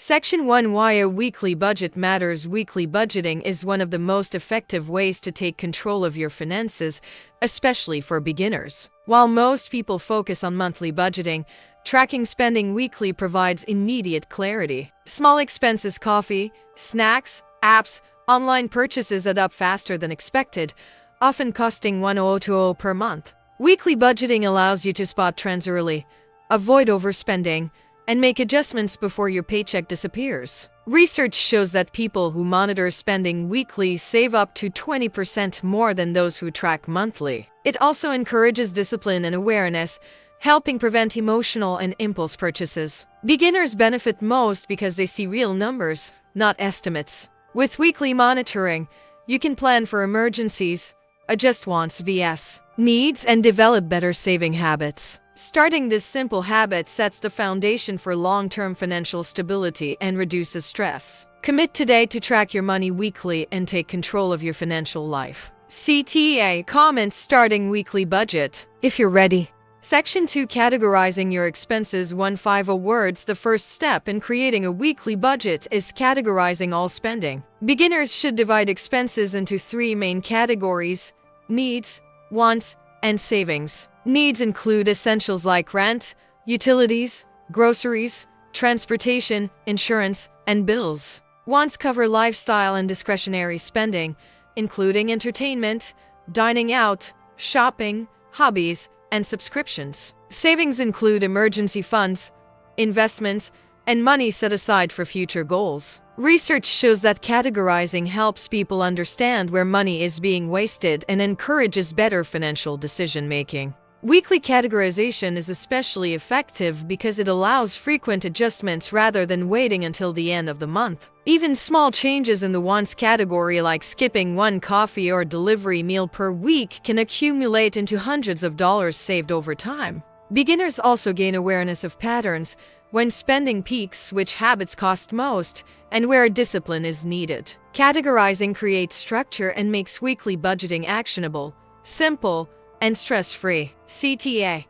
Section 1: Why a weekly budget matters. Weekly budgeting is one of the most effective ways to take control of your finances, especially for beginners. While most people focus on monthly budgeting, tracking spending weekly provides immediate clarity. Small expenses, coffee, snacks, apps, online purchases add up faster than expected, often costing $1,020 per month. Weekly budgeting allows you to spot trends early, avoid overspending, and make adjustments before your paycheck disappears. Research shows that people who monitor spending weekly save up to 20% more than those who track monthly. It also encourages discipline and awareness, helping prevent emotional and impulse purchases. Beginners benefit most because they see real numbers, not estimates. With weekly monitoring, you can plan for emergencies, adjust wants vs. needs, and develop better saving habits. Starting this simple habit sets the foundation for long-term financial stability and reduces stress. Commit today to track your money weekly and take control of your financial life. CTA comments: starting weekly budget. If you're ready. Section 2: Categorizing your expenses. 150 words. The first step in creating a weekly budget is categorizing all spending. Beginners should divide expenses into three main categories: needs, wants, and savings. Needs include essentials like rent, utilities, groceries, transportation, insurance, and bills. Wants cover lifestyle and discretionary spending, including entertainment, dining out, shopping, hobbies, and subscriptions. Savings include emergency funds, investments, and money set aside for future goals. Research shows that categorizing helps people understand where money is being wasted and encourages better financial decision-making. Weekly categorization is especially effective because it allows frequent adjustments rather than waiting until the end of the month. Even small changes in the wants category, like skipping one coffee or delivery meal per week, can accumulate into hundreds of dollars saved over time. Beginners also gain awareness of patterns: when spending peaks, which habits cost most, and where discipline is needed. Categorizing creates structure and makes weekly budgeting actionable, simple, and stress-free. CTA.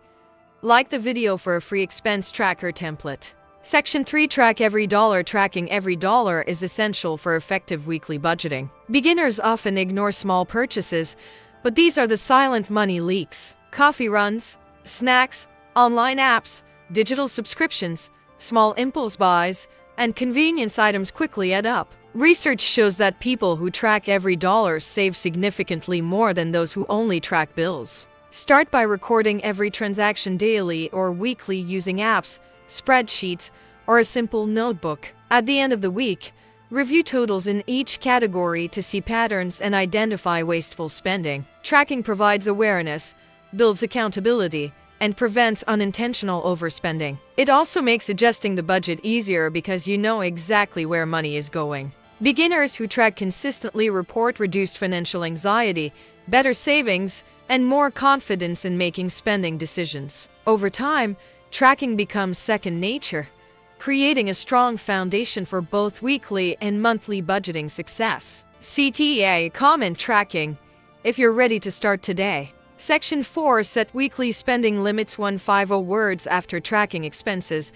Like the video for a free expense tracker template. Section 3: Track every dollar. Tracking every dollar is essential for effective weekly budgeting. Beginners often ignore small purchases, but these are the silent money leaks. Coffee runs, snacks, online apps, digital subscriptions, small impulse buys, and convenience items quickly add up. Research shows that people who track every dollar save significantly more than those who only track bills. Start by recording every transaction daily or weekly using apps, spreadsheets, or a simple notebook. At the end of the week, review totals in each category to see patterns and identify wasteful spending. Tracking provides awareness, builds accountability, and prevents unintentional overspending. It also makes adjusting the budget easier because you know exactly where money is going. Beginners who track consistently report reduced financial anxiety, better savings, and more confidence in making spending decisions. Over time, tracking becomes second nature, creating a strong foundation for both weekly and monthly budgeting success. CTA comment: tracking. If you're ready to start today. Section 4: Set weekly spending limits. 150 words. After tracking expenses,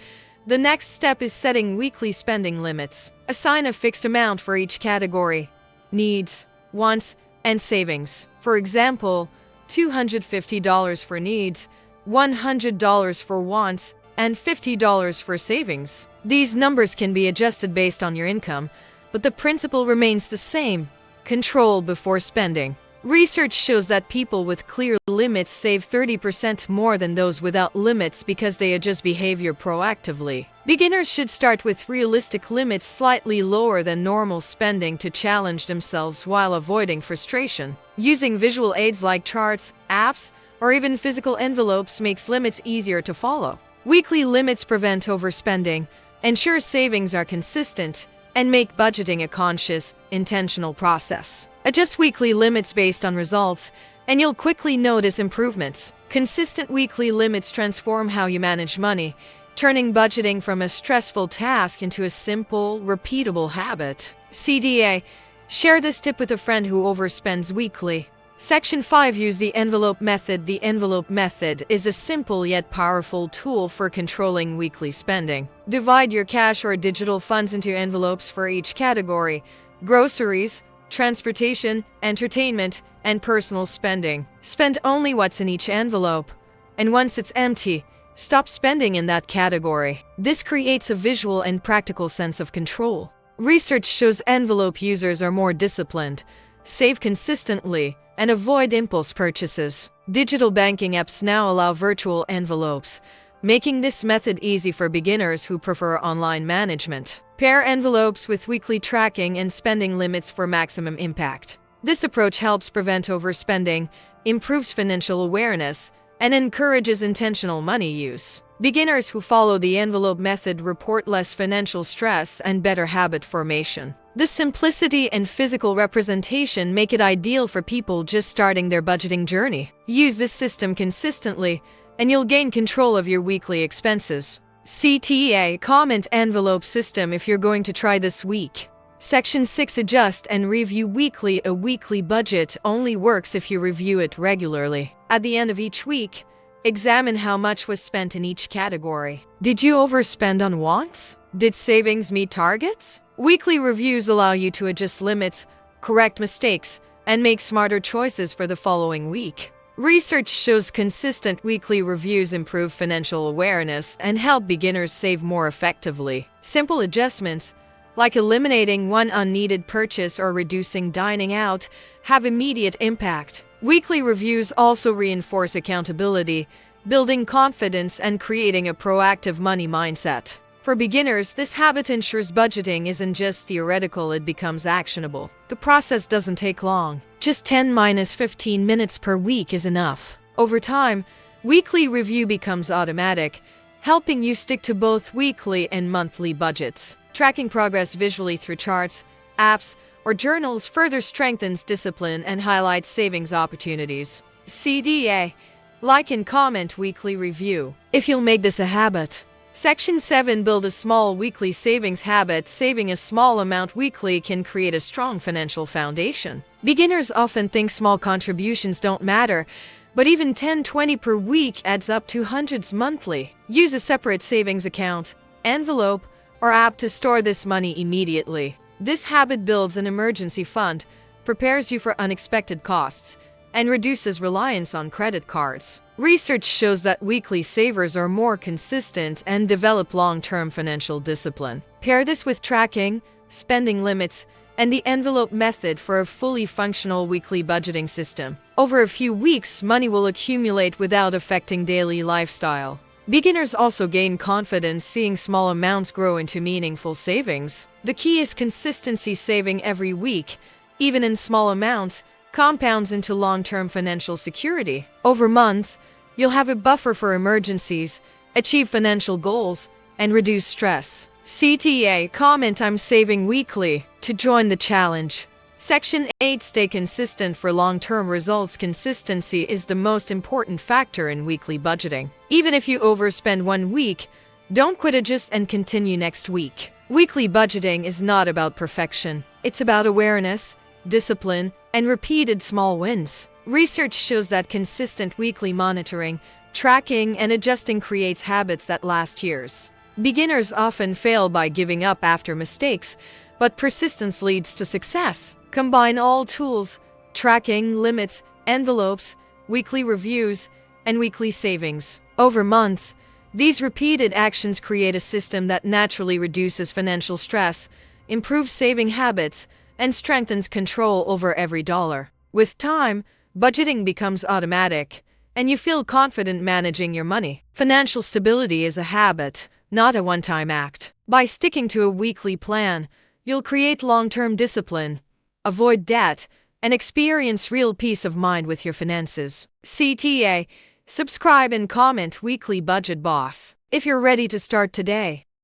the next step is setting weekly spending limits. Assign a fixed amount for each category: needs, wants, and savings. For example, $250 for needs, $100 for wants, and $50 for savings. These numbers can be adjusted based on your income, but the principle remains the same: control before spending. Research shows that people with clear limits save 30% more than those without limits because they adjust behavior proactively. Beginners should start with realistic limits slightly lower than normal spending to challenge themselves while avoiding frustration. Using visual aids like charts, apps, or even physical envelopes makes limits easier to follow. Weekly limits prevent overspending, ensure savings are consistent, and make budgeting a conscious, intentional process. Adjust weekly limits based on results, and you'll quickly notice improvements. Consistent weekly limits transform how you manage money, turning budgeting from a stressful task into a simple, repeatable habit. CTA. Share this tip with a friend who overspends weekly. Section 5. Use the envelope method. The envelope method is a simple yet powerful tool for controlling weekly spending. Divide your cash or digital funds into envelopes for each category: groceries, transportation, entertainment, and personal spending. Spend only what's in each envelope, and once it's empty, stop spending in that category. This creates a visual and practical sense of control. Research shows envelope users are more disciplined, save consistently, and avoid impulse purchases. Digital banking apps now allow virtual envelopes, making this method easy for beginners who prefer online management. Pair envelopes with weekly tracking and spending limits for maximum impact. This approach helps prevent overspending, improves financial awareness, and encourages intentional money use. Beginners who follow the envelope method report less financial stress and better habit formation. The simplicity and physical representation make it ideal for people just starting their budgeting journey. Use this system consistently, and you'll gain control of your weekly expenses. CTA comment envelope system if you're going to try this week. Section 6. Adjust and review weekly. A weekly budget only works if you review it regularly. At the end of each week, examine how much was spent in each category. Did you overspend on wants? Did savings meet targets? Weekly reviews allow you to adjust limits, correct mistakes, and make smarter choices for the following week. Research shows consistent weekly reviews improve financial awareness and help beginners save more effectively. Simple adjustments, like eliminating one unneeded purchase or reducing dining out, have immediate impact. Weekly reviews also reinforce accountability, building confidence and creating a proactive money mindset. For beginners, this habit ensures budgeting isn't just theoretical, it becomes actionable. The process doesn't take long. Just 10–15 minutes per week is enough. Over time, weekly review becomes automatic, helping you stick to both weekly and monthly budgets. Tracking progress visually through charts, apps, or journals further strengthens discipline and highlights savings opportunities. CTA, like and comment weekly review, if you'll make this a habit. Section 7. Build a small weekly savings habit. Saving a small amount weekly can create a strong financial foundation. Beginners often think small contributions don't matter, but even 10–20 per week adds up to hundreds monthly. Use a separate savings account, envelope, or app to store this money immediately. This habit builds an emergency fund, prepares you for unexpected costs, and reduces reliance on credit cards. Research shows that weekly savers are more consistent and develop long-term financial discipline. Pair this with tracking, spending limits, and the envelope method for a fully functional weekly budgeting system. Over a few weeks, money will accumulate without affecting daily lifestyle. Beginners also gain confidence seeing small amounts grow into meaningful savings. The key is consistency. Saving every week, even in small amounts, compounds into long-term financial security. Over months, you'll have a buffer for emergencies, achieve financial goals, and reduce stress. CTA comment I'm saving weekly to join the challenge. Section 8. Stay consistent for long-term results. Consistency is the most important factor in weekly budgeting. Even if you overspend one week, don't quit. Adjust and continue next week. Weekly budgeting is not about perfection. It's about awareness, discipline, and repeated small wins. Research shows that consistent weekly monitoring, tracking, and adjusting creates habits that last years. Beginners often fail by giving up after mistakes, but persistence leads to success. Combine all tools: tracking, limits, envelopes, weekly reviews, and weekly savings. Over months, these repeated actions create a system that naturally reduces financial stress, improves saving habits, and strengthens control over every dollar. With time, budgeting becomes automatic, and you feel confident managing your money. Financial stability is a habit, not a one-time act. By sticking to a weekly plan, you'll create long-term discipline, avoid debt, and experience real peace of mind with your finances. CTA, subscribe and comment Weekly Budget Boss if you're ready to start today.